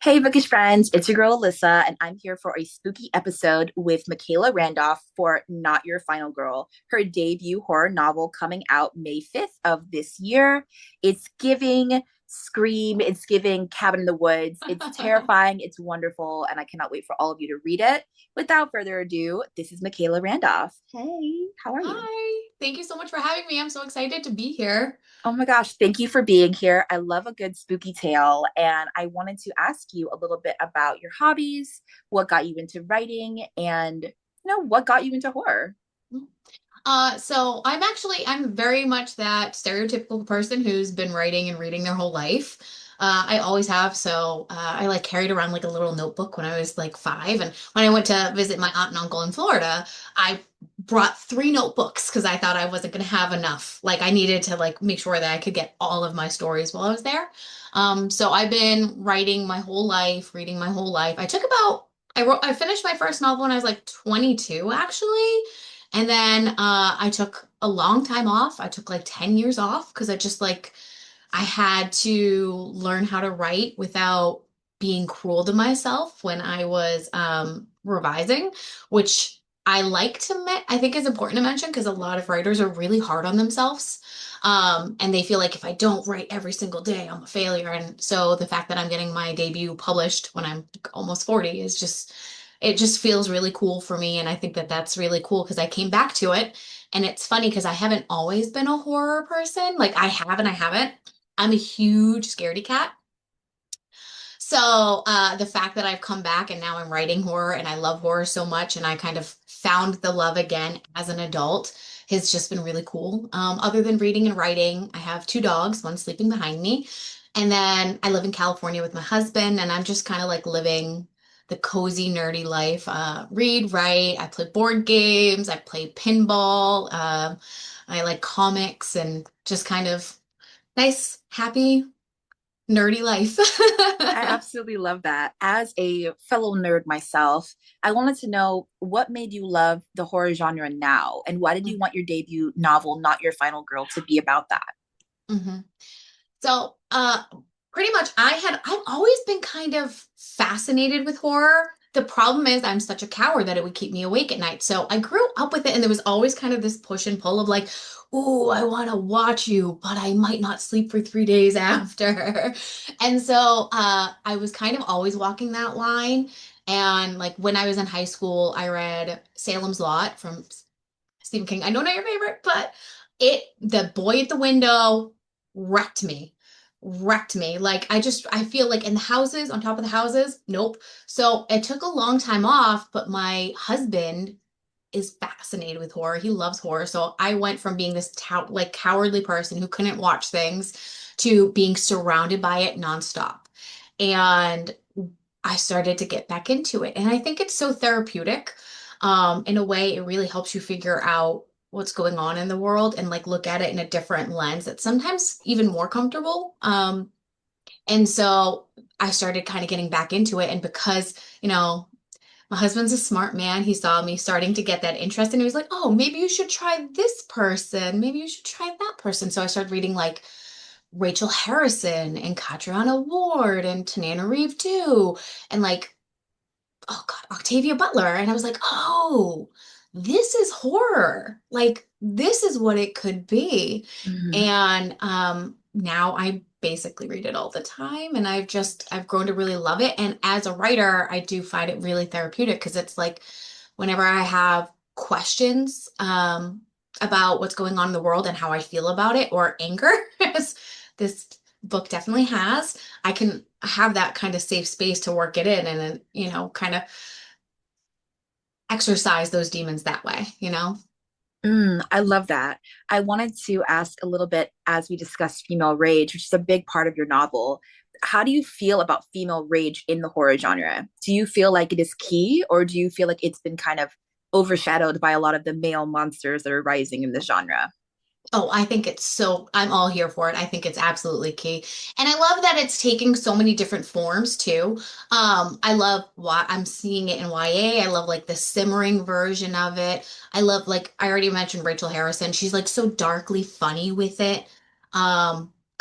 Hey, bookish friends, it's your girl Alyssa, and I'm here for a spooky episode with Mikayla Randolph for Not Your Final Girl, her debut horror novel coming out May 5th of this year. It's giving Scream, it's giving Cabin in the Woods. It's terrifying, it's wonderful, and I cannot wait for all of you to read it. Without further ado, this is Mikayla Randolph. Hey, how are you? Hi, thank you so much for having me. I'm so excited to be here. Oh my gosh, thank you for being here. I love a good spooky tale. And I wanted to ask you a little bit about your hobbies, what got you into writing, and what got you into horror? So I'm very much that stereotypical person who's been writing and reading their whole life. I always have. I like carried around like a little notebook when I was like 5. And when I went to visit my aunt and uncle in Florida, I brought 3 notebooks because I thought I wasn't going to have enough. Like I needed to like make sure that I could get all of my stories while I was there. So I've been writing my whole life, reading my whole life. I finished my first novel when I was like 22, actually. And then I took a long time off. I took like 10 years off because I had to learn how to write without being cruel to myself when I was revising, which I think is important to mention because a lot of writers are really hard on themselves. And they feel like if I don't write every single day, I'm a failure. And so the fact that I'm getting my debut published when I'm almost 40 it just feels really cool for me. And I think that that's really cool because I came back to it. And it's funny because I haven't always been a horror person. Like I have and I haven't. I'm a huge scaredy cat. The fact that I've come back and now I'm writing horror and I love horror so much and I kind of found the love again as an adult has just been really cool. Other than reading and writing, I have 2 dogs, one sleeping behind me. And then I live in California with my husband and I'm just kind of like living the cozy, nerdy life. Read, write, I play board games, I play pinball, I like comics and just kind of nice, happy, nerdy life. I absolutely love that. As a fellow nerd myself, I wanted to know what made you love the horror genre now, and why did you want your debut novel, Not Your Final Girl, to be about that? hmm So, pretty much I've always been kind of fascinated with horror. The problem is I'm such a coward that it would keep me awake at night. So I grew up with it and there was always kind of this push and pull of like, "Ooh, I want to watch you, but I might not sleep for 3 days after." And so, I was kind of always walking that line. And like when I was in high school, I read Salem's Lot from Stephen King. I know not your favorite, but the boy at the window wrecked me. Wrecked me. Like I feel like in the houses, on top of the houses, nope. So it took a long time off, but my husband is fascinated with horror. He loves horror. So I went from being this like cowardly person who couldn't watch things to being surrounded by it nonstop. And I started to get back into it. And I think it's so therapeutic. In a way, it really helps you figure out what's going on in the world and like look at it in a different lens that's sometimes even more comfortable. And so I started kind of getting back into it. And because, you know, my husband's a smart man, he saw me starting to get that interest and he was like, oh, maybe you should try this person. Maybe you should try that person. So I started reading like Rachel Harrison and Catriona Ward and Tanana Reeve too. And like oh God, Octavia Butler. And I was like, oh, this is horror. Like, this is what it could be. Mhm. And now I basically read it all the time. And I've grown to really love it. And as a writer, I do find it really therapeutic because it's like whenever I have questions about what's going on in the world and how I feel about it, or anger, as this book definitely has, I can have that kind of safe space to work it in and then, kind of exercise those demons that way, you know? I love that. I wanted to ask a little bit as we discussed female rage, which is a big part of your novel. How do you feel about female rage in the horror genre? Do you feel like it is key, or do you feel like it's been kind of overshadowed by a lot of the male monsters that are rising in this genre? Oh, I'm all here for it. I think it's absolutely key. And I love that it's taking so many different forms too. I love why I'm seeing it in YA. I love like the simmering version of it. I love like I already mentioned Rachel Harrison. She's like so darkly funny with it.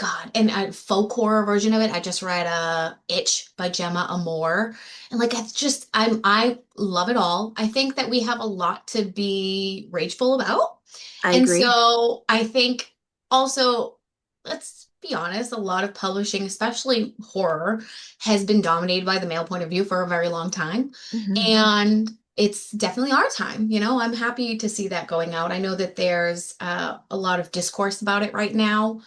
God, and a folk horror version of it. I just read Itch by Gemma Amore. And like it's just I love it all. I think that we have a lot to be rageful about. I And agree. so I think also, let's be honest, a lot of publishing, especially horror, has been dominated by the male point of view for a very long time. Mhm. And it's definitely our time. I'm happy to see that going out. I know that there's a lot of discourse about it right now.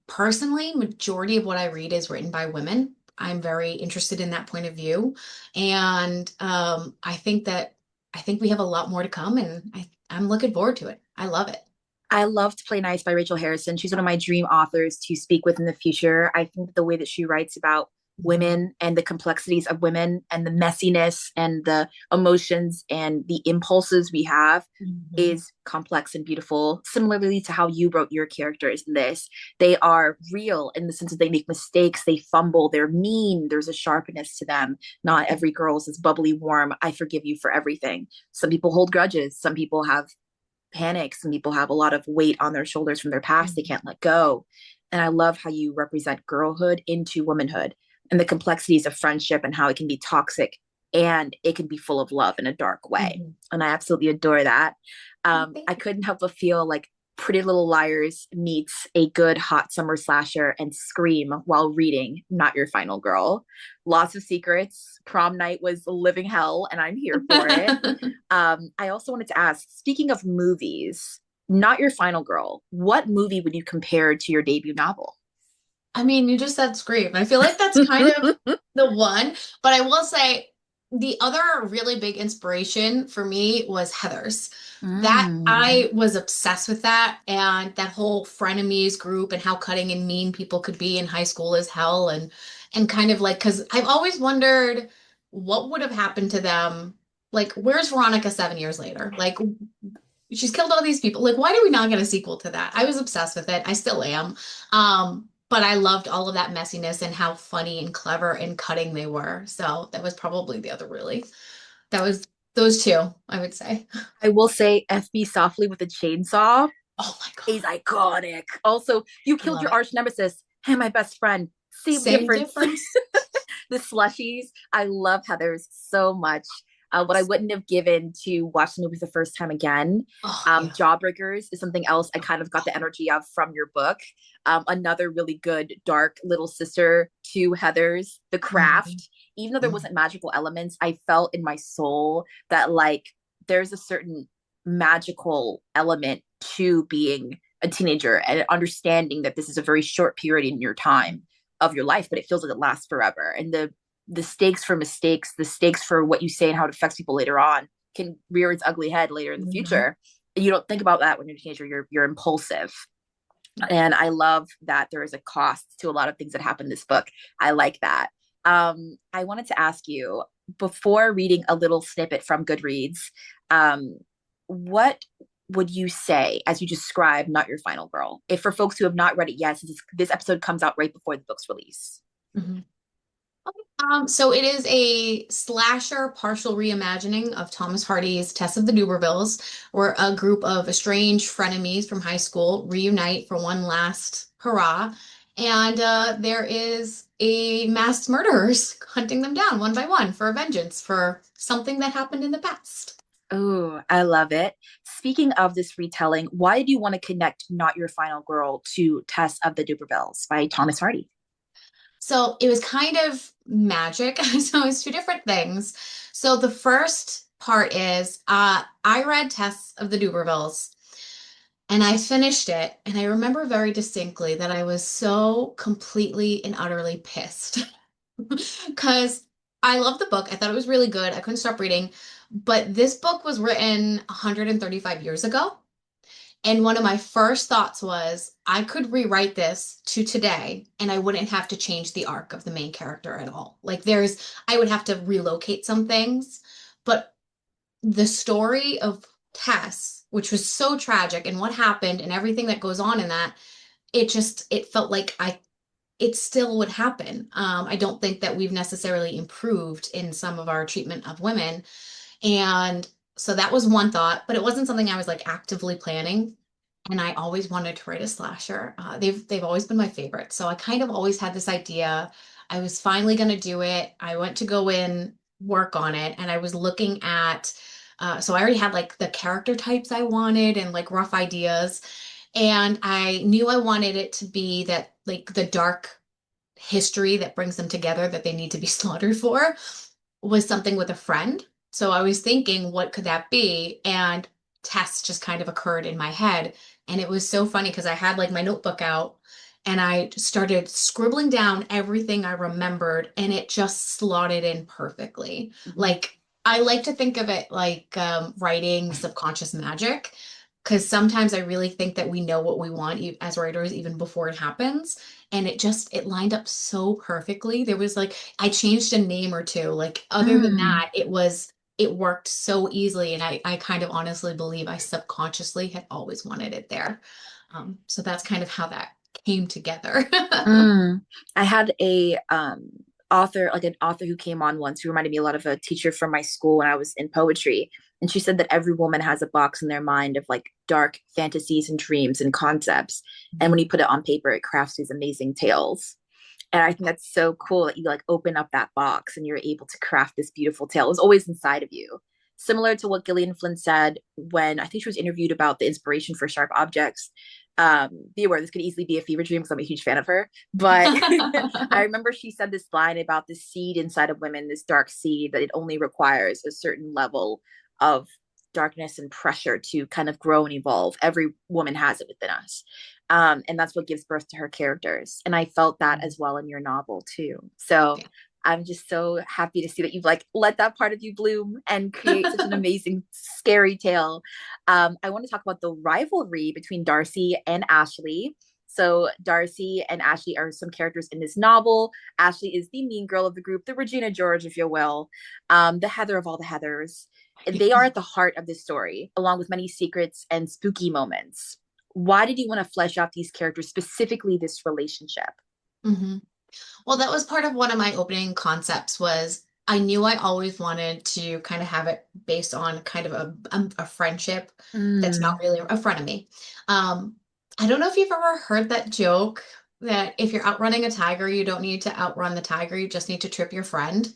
Personally, majority of what I read is written by women. I'm very interested in that point of view. And I think we have a lot more to come, and I'm looking forward to it. I love it. I love to Play Nice by Rachel Harrison. She's one of my dream authors to speak with in the future. I think the way that she writes about Mhm. women and the complexities of women and the messiness and the emotions and the impulses we have Mhm. is complex and beautiful. Similarly to how you wrote your characters in this, they are real in the sense that they make mistakes, they fumble, they're mean, there's a sharpness to them. Not every girl's is bubbly, warm, I forgive you for everything. Some people hold grudges, some people have panic. Some people have a lot of weight on their shoulders from their past they Mhm. can't let go. And I love how you represent girlhood into womanhood and the complexities of friendship and how it can be toxic and it can be full of love in a dark way. Mhm. And I absolutely adore that. Thank I you. couldn't help but feel like Pretty Little Liars meets a good hot summer slasher and scream while reading Not Your Final Girl. Lots of secrets. Prom night was living hell, and I'm here for it. I also wanted to ask, speaking of movies, Not Your Final Girl, what movie would you compare to your debut novel? I mean, you just said Scream. I feel like that's kind of the one, but I will say the other really big inspiration for me was Heather's. That Mm. I was obsessed with that and that whole frenemies group and how cutting and mean people could be in high school is hell and kind of like because I've always wondered what would have happened to them. Like, where's Veronica 7 years later? Like, she's killed all these people. Like, why do we not get a sequel to that? I was obsessed with it. I still am. But I loved all of that messiness and how funny and clever and cutting they were. So that was probably the other really. That was those two, I would say. I will say FB Softly with a Chainsaw Oh my is God. iconic. Also, you I killed love your it. arch nemesis and my best friend. Same Same difference. difference. The slushies. I love Heather's so much. What I wouldn't have given to watch the movie the first time again. Oh yeah. Jawbreakers is something else I kind of got the energy of from your book. Another really good, dark little sister to Heather's. The Mhm. Craft. Even though there Mhm. wasn't magical elements, I felt in my soul that like there's a certain magical element to being a teenager and understanding that this is a very short period in your time of your life, but it feels like it lasts forever. And the stakes for mistakes, the stakes for what you say and how it affects people later on can rear its ugly head later in the Mhm. future. And you don't think about that when you're a teenager. You're impulsive. And I love that there is a cost to a lot of things that happen in this book. I like that. I wanted to ask you before reading a little snippet from Goodreads, um, what would you say as you describe Not Your Final Girl? If for folks who have not read it yet, since this episode comes out right before the book's release. Mhm. So it is a slasher partial reimagining of Thomas Hardy's Tess of the Dubervilles, where a group of estranged frenemies from high school reunite for one last hurrah. And there is a mass murderers hunting them down one by one for vengeance for something that happened in the past. Oh, I love it. Speaking of this retelling, why do you want to connect Not Your Final Girl to Tess of the Dubervilles by Thomas Hardy? So it was kind of magic. So it's two different things. So the first part is I read Tess of the Dubervilles and I finished it. And I remember very distinctly that I was so completely and utterly pissed because I loved the book. I thought it was really good. I couldn't stop reading. But this book was written 135 years ago. And one of my first thoughts was I could rewrite this to today and I wouldn't have to change the arc of the main character at all. Like I would have to relocate some things, but the story of Tess, which was so tragic and what happened and everything that goes on in that, it felt like it still would happen. I don't think that we've necessarily improved in some of our treatment of women. And so that was one thought, but it wasn't something I was like actively planning. and I always wanted to write a slasher. They've always been my favorite. So I kind of always had this idea. I was finally going to do it. I went to go in, work on it, and I was looking at. So I already had like the character types I wanted and like rough ideas, and I knew I wanted it to be that like the dark history that brings them together that they need to be slaughtered for was something with a friend. So I was thinking, what could that be? And tests just kind of occurred in my head. And it was so funny because I had like my notebook out and I started scribbling down everything I remembered and it just slotted in perfectly. Mhm. Like I like to think of it like writing subconscious magic. Because sometimes I really think that we know what we want as writers even before it happens. And it lined up so perfectly. There was like, I changed a name or two. Like, other than Mm. that, it worked so easily. And I kind of honestly believe I subconsciously had always wanted it there. So that's kind of how that came together. Mm. I had a author, like an author who came on once who reminded me a lot of a teacher from my school when I was in poetry. And she said that every woman has a box in their mind of like dark fantasies and dreams and concepts. And when you put it on paper, it crafts these amazing tales. And I think that's so cool that you like open up that box and you're able to craft this beautiful tale. It was always inside of you. Similar to what Gillian Flynn said when I think she was interviewed about the inspiration for Sharp Objects. Be aware this could easily be a fever dream because I'm a huge fan of her. But I remember she said this line about the seed inside of women, this dark seed, that it only requires a certain level of darkness and pressure to kind of grow and evolve. Every woman has it within us. And that's what gives birth to her characters. And I felt that as well in your novel too. So I'm just so happy to see that you've like let that part of you bloom and create such an amazing scary tale. I want to talk about the rivalry between Darcy and Ashley. So Darcy and Ashley are some characters in this novel. Ashley is the mean girl of the group, the Regina George, if you will, the Heather of all the Heathers. They are at the heart of this story, along with many secrets and spooky moments. Why did you want to flesh out these characters, specifically this relationship? hmm Well, that was part of one of my opening concepts was I knew I always wanted to kind of have it based on kind of a friendship that's not Mm. really a frenemy. Um, I don't know if you've ever heard that joke that if you're outrunning a tiger, you don't need to outrun the tiger, you just need to trip your friend.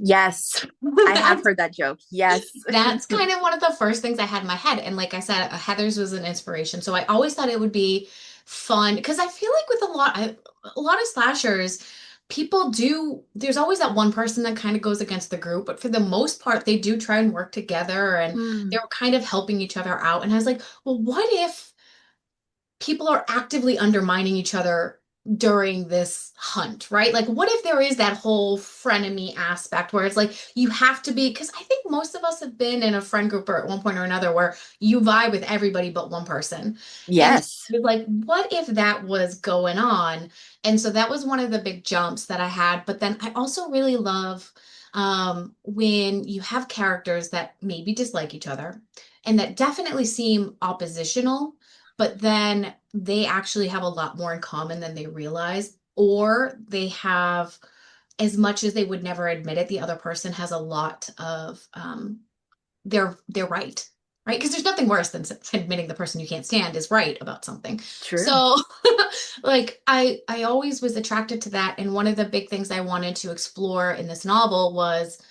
Yes, I have That's heard that joke. Yes. that's kind of one of the first things I had in my head. And like I said, Heather's was an inspiration. So I always thought it would be fun because I feel like with a lot of slashers, people do, there's always that one person that kind of goes against the group, but for the most part, they do try and work together and Mm. they're kind of helping each other out. And I was like, well, what if people are actively undermining each other during this hunt, right? Like, what if there is that whole frenemy aspect where it's like you have to be, because I think most of us have been in a friend group or at one point or another where you vibe with everybody but one person. And so Yes. it was like, what if that was going on? And so that was one of the big jumps that I had. But then I also really love when you have characters that maybe dislike each other and that definitely seem oppositional but then they actually have a lot more in common than they realize, or they have, as much as they would never admit it, the other person has a lot of they're right, right? Because there's nothing worse than admitting the person you can't stand is right about something. True. So, like I always was attracted to that, and one of the big things I wanted to explore in this novel was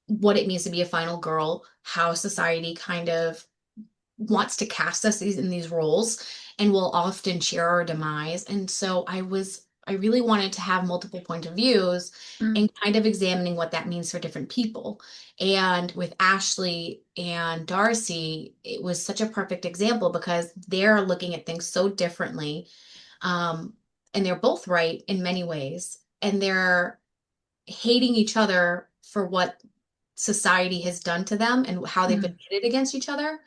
what it means to be a final girl, how society kind of wants to cast us in these roles and will often share our demise. And so I really wanted to have multiple point of views Mm. and kind of examining what that means for different people. And with Ashley and Darcy, it was such a perfect example because they're looking at things so differently. Um, and they're both right in many ways. And they're hating each other for what society has done to them and how they've been Mm. pitted against each other.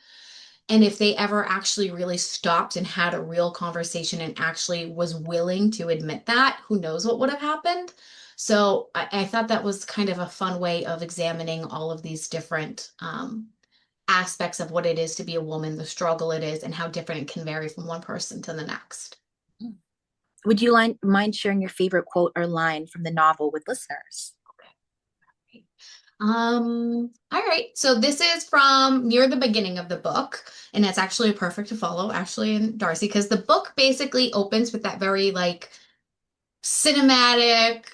And if they ever actually really stopped and had a real conversation and actually was willing to admit that, who knows what would have happened? So I thought that was kind of a fun way of examining all of these different aspects of what it is to be a woman, the struggle it is, and how different it can vary from one person to the next. Would you mind sharing your favorite quote or line from the novel with listeners? Okay. All right. So this is from near the beginning of the book, and it's actually perfect to follow Ashley and Darcy because the book basically opens with that very like cinematic,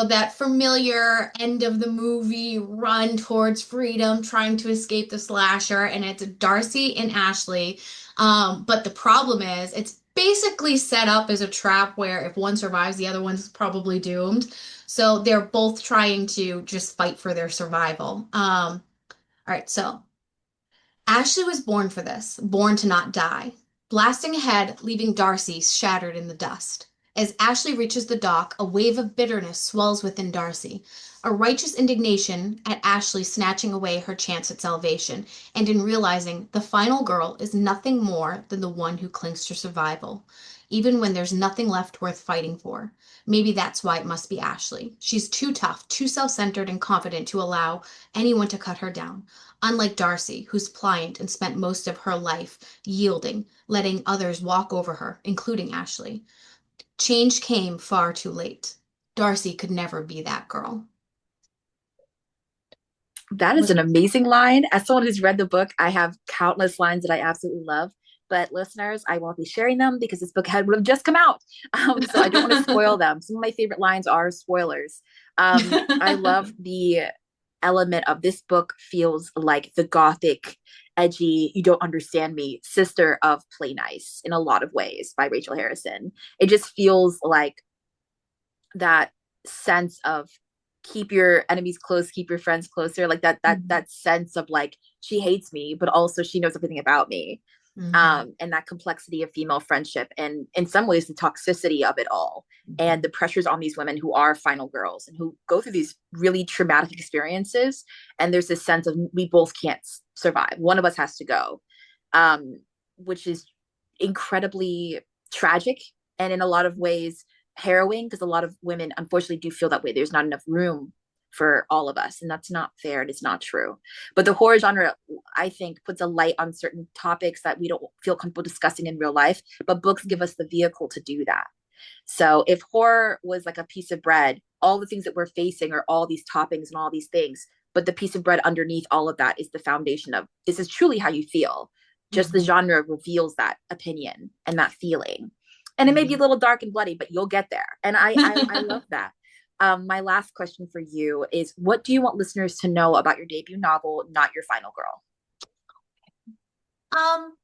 that familiar end of the movie run towards freedom, trying to escape the slasher, and it's Darcy and Ashley. But the problem is, it's basically set up as a trap where if one survives, the other one's probably doomed. So they're both trying to just fight for their survival. All right, so Ashley was born for this, born to not die. Blasting ahead, leaving Darcy shattered in the dust. As Ashley reaches the dock, a wave of bitterness swells within Darcy, a righteous indignation at Ashley snatching away her chance at salvation, and in realizing the final girl is nothing more than the one who clings to survival, even when there's nothing left worth fighting for. Maybe that's why it must be Ashley. She's too tough, too self-centered and confident to allow anyone to cut her down. Unlike Darcy, who's pliant and spent most of her life yielding, letting others walk over her, including Ashley. Change came far too late. Darcy could never be that girl. That is Was an amazing line. As someone who's read the book, I have countless lines that I absolutely love. But listeners, I won't be sharing them because this book had would have just come out. So I don't want to spoil them. Some of my favorite lines are spoilers. I love the element of this book feels like the gothic, edgy, you don't understand me sister of Play Nice in a lot of ways by Rachel Harrison. It just feels like that sense of keep your enemies close, keep your friends closer, like that sense of like she hates me but also she knows everything about me. Mhm. And that complexity of female friendship and in some ways the toxicity of it all and the pressures on these women who are final girls and who go through these really traumatic experiences, and there's this sense of we both can't survive, one of us has to go, um, which is incredibly tragic and in a lot of ways harrowing because a lot of women unfortunately do feel that way. There's not enough room for all of us, and that's not fair. It is not true. But the horror genre, I think, puts a light on certain topics that we don't feel comfortable discussing in real life, but books give us the vehicle to do that. So if horror was like a piece of bread, all the things that we're facing are all these toppings and all these things, but the piece of bread underneath all of that is the foundation of this is truly how you feel. Just the Mhm. genre reveals that opinion and that feeling. And it may be a Mhm. little dark and bloody, but you'll get there. And I love that. My last question for you is what do you want listeners to know about your debut novel, Not Your Final Girl? Um,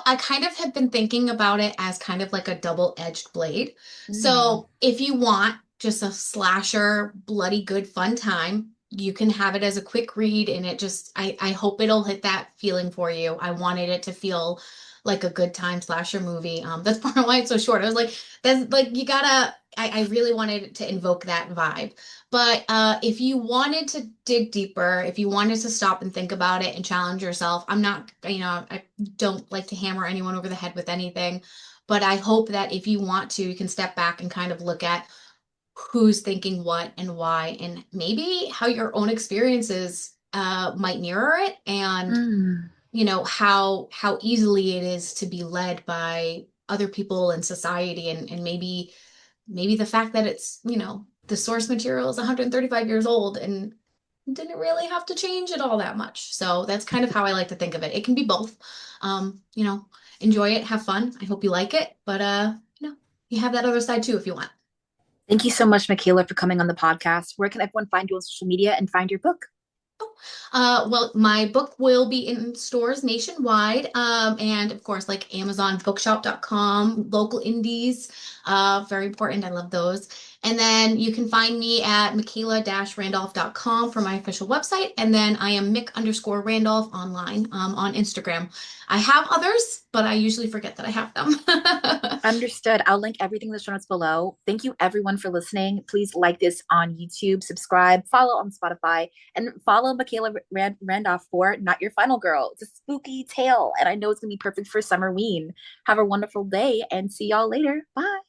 I kind of have been thinking about it as kind of like a double-edged blade. Mm. So if you want just a slasher, bloody good fun time, you can have it as a quick read and it just I hope it'll hit that feeling for you. I wanted it to feel like a good time slasher movie. That's part of why it's so short. I was like, that's like you gotta I really wanted to invoke that vibe. But if you wanted to dig deeper, if you wanted to stop and think about it and challenge yourself, I'm not, I don't like to hammer anyone over the head with anything, but I hope that if you want to, you can step back and kind of look at who's thinking what and why, and maybe how your own experiences might mirror it, and Mm. how easily it is to be led by other people in society, and maybe the fact that it's, the source material is 135 years old and didn't really have to change it all that much. So that's kind of how I like to think of it. It can be both. Um, you know, Enjoy it, have fun. I hope you like it, but you have that other side too if you want. Thank you so much, Mikayla, for coming on the podcast. Where can everyone find you on social media and find your book? Well, my book will be in stores nationwide, and of course, like Amazon, bookshop.com, local indies, very important. I love those. And then you can find me at Mikayla-Randolph.com for my official website. And then I am Mick_Randolph online, on Instagram. I have others, but I usually forget that I have them. Understood. I'll link everything in the show notes below. Thank you, everyone, for listening. Please like this on YouTube, subscribe, follow on Spotify, and follow Mikayla Randolph for Not Your Final Girl. It's a spooky tale, and I know it's going to be perfect for Summerween. Have a wonderful day, and see y'all later. Bye.